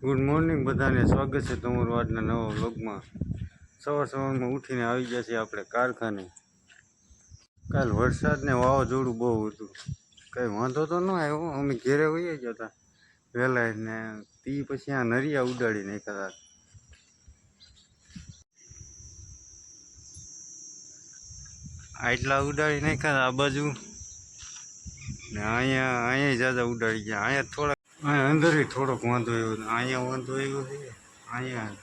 Good morning બધાને, સ્વાગત છે તમારું આજના નવા વ્લોગમાં। સવારમાં ઉઠીને આવી ગયા છીએ આપણે કારખાને। કાલ વરસાદ ને વાવાઝોડું બહુ હતું, કંઈ વાંધો તો ન આવ્યો। અમે ઘેરે વહી ગયા હતા વહેલા ને તે પછી આ નરિયા ઉડાડી નાખ્યા હતા। આટલા ઉડાડી નાખ્યા આ બાજુ ને અહીંયા જ્યાદા ઉડાડી ગયા। અહીંયા થોડા અહીંયા અંદર થોડોક વાંધો આવ્યો, અહીંયા વાંધો આવ્યો છે। અહીંયા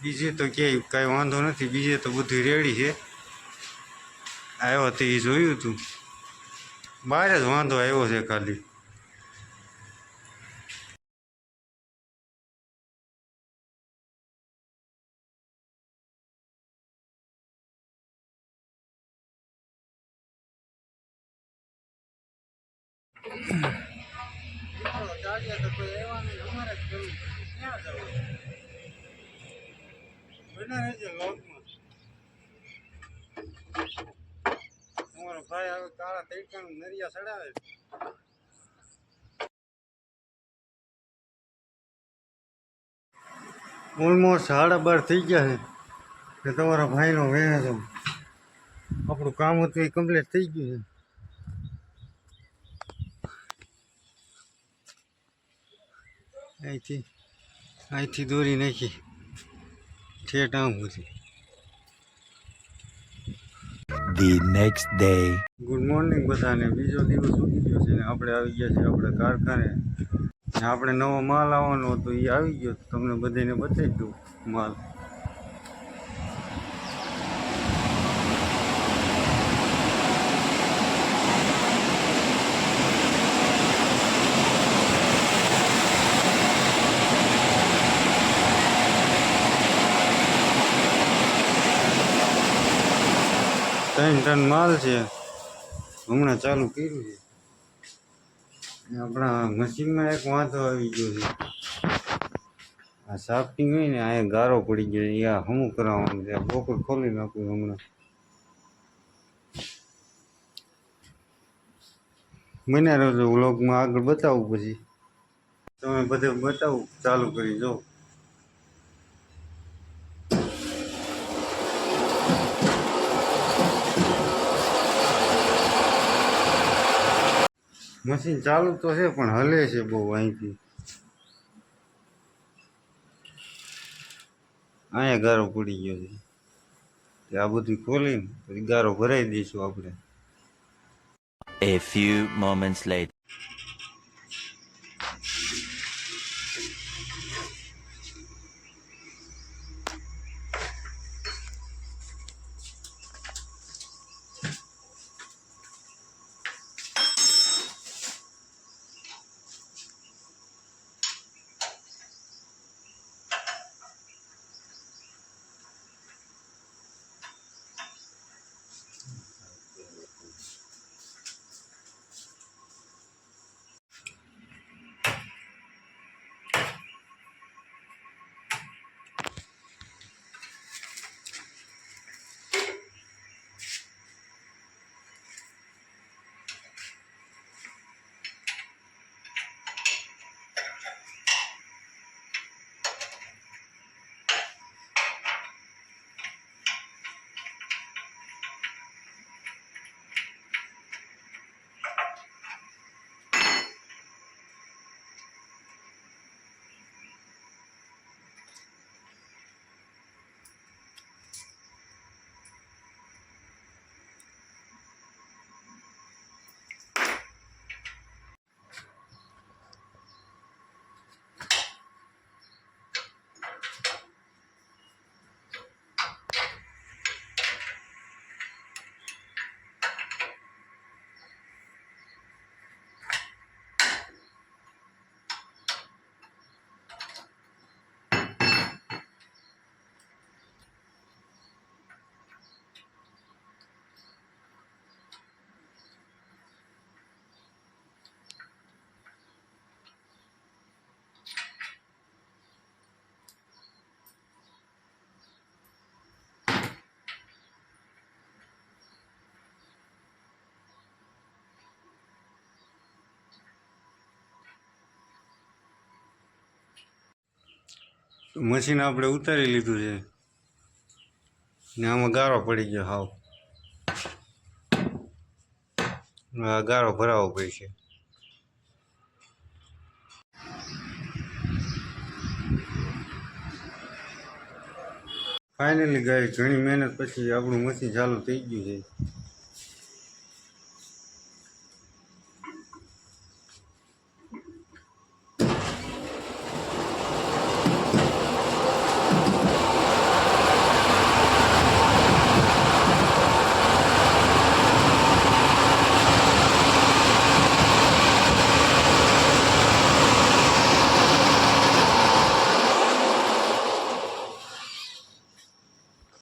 બીજે તો ક્યાંય કાંઈ વાંધો નથી, બીજે તો બધું રેડી છે। આવ્યો તો એ જોયું હતું, બહાર જ વાંધો આવ્યો છે ખાલી। તમારો ભાઈ હવે કાળા તડકાનું નરિયા ચડાવે। ઓલમોસ્ટ 12:30 થઈ ગયા છે ને તમારા ભાઈનો વેણ છે। આપણું કામ હતું એ કમ્પ્લીટ થઈ ગયું છે। અહીંથી દોરી નાખી ઠેઠ આમ સુધી। The next day. Good morning બધાને, બીજો દિવસ ઉગી ગયો છે ને આપણે આવી ગયા છીએ આપણે કારખાને। આપણે નવો માલ આવવાનો હતો એ આવી ગયો, તમને બધાને બતાવી દઉં માલ। ત્રણ ટન માલ છે, હમણાં ચાલુ કર્યું છે। આપણા મશીનમાં એક વાંધો આવી ગયો છે, આ સાફ્ટિંગ હોય ને અહીંયા ગારો પડી ગયો છે, આ શું કરાવવાનું છે? બપોર ખોલી નાખું હમણાં। મને રોજ વ્લોગમાં આગળ બતાવું, પછી તમે બધે બતાવું ચાલુ કરી જો। મશીન ચાલુ તો છે પણ હલે છે બહુ। અહીંથી અહીંયા ગારો પડી ગયો છે, આ બધું ખોલીને પછી ગારો ભરાઈ દઈશું આપણે। A few moments later. Machine આપણે ઉતારી લીધું છે ને આમાં ગારો પડી ગયો હાવ. આ ગારો ભરાવો પડશે. ફાઇનલી ગાઈસ ઘણી મહેનત પછી આપણું મશીન ચાલુ થઈ ગયું છે.